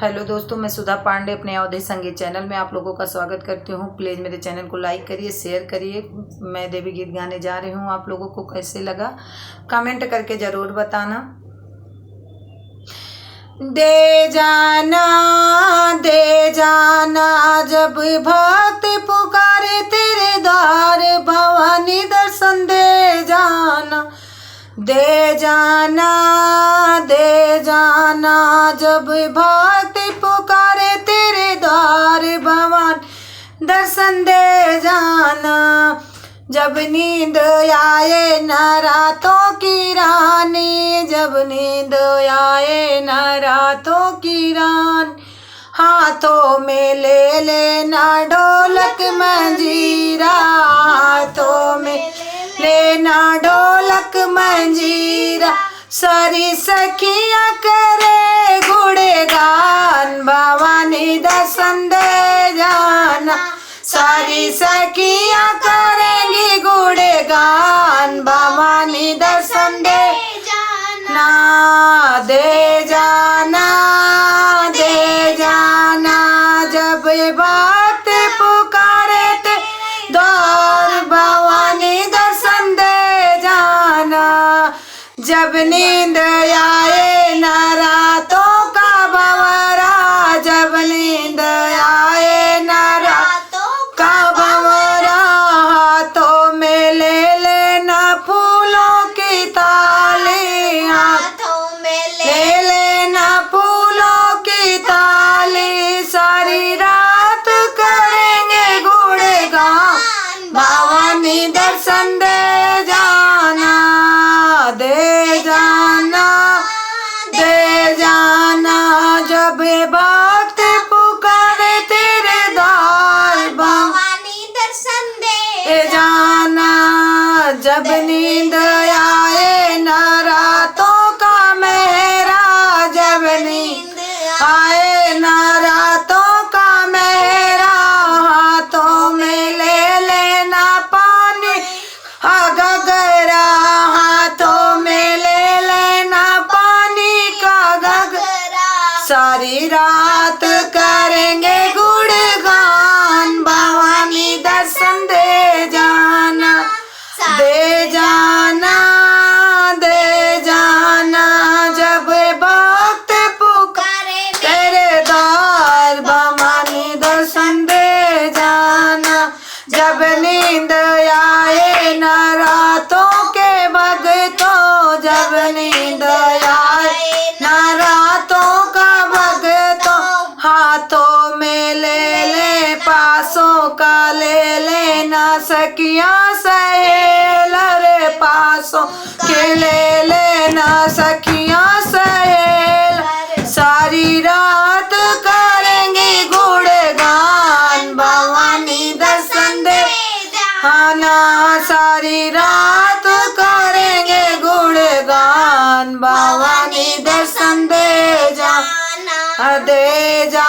Hello दोस्तों, मैं सुधा पांडे अपने अवधि संगीत चैनल में आप लोगों का स्वागत करती हूँ। प्लीज़ मेरे चैनल को लाइक करिए, शेयर करिए। मैं देवी गीत गाने जा रही हूँ। आप लोगों को कैसे लगा कमेंट करके ज़रूर बताना। दे जाना जब भक्त पुकारे तेरे द्वार, भवानी दर्शन दे जाना। दे जाना जब भक्त पुकारे तेरे द्वार, भवानी दर्शन दे जाना। जब नींद आए न रातों की रानी, जब नींद आए न रातों की रानी, हाथों में ले लेना ढोलक मंजीरा, हाथों में लेना ढोलक मंजीरा। सारी सखियाँ करे गुणगान, भवानी दर्शन दे जाना। सारी सखियाँ करेंगी गुणगान, भवानी दर्शन दे जाना। दे जाना जब भक्त पुकारे ते द्वार, भवानी दर्शन दे जाना। जब नींद आए न रातों का भंवरा, जब नींद आए न रातों का भंवरा, हाथों में ले लेना फूलों की थाली, हाथों में ले लेना फूलों की थाली। सारी रात करेंगे गुणगान, भवानी दर्शन दे जाना। दे जाना जब भक्त पुकारे तेरे द्वार, भवानी दर्शन दे जाना। जब नींद आए न रातों का मेहरा, जब नींद आए न रातों का मेहरा, हाथों में ले लेना पानी गगरा, हाथों में ले लेना पानी का गगरा। सारी रात करेंगे गुणगान, भवानी दर्शन दे जाना। दे जाना जब भक्त पुकारे तेरे द्वार, भवानी दर्शन दे जाना। जब नींद आए न रातों के भक्तों, जब नींद आए न रातों का भक्तों, हाथों में ले ले पासों का ले लेना सखियाँ सहेल, रे पासों के ले लेना सखियाँ सहेल। सारी रात करेंगे गुणगान, भवानी दर्शन दे जाना। सारी रात करेंगे गुणगान, भवानी दर्शन दे जाना। दे जा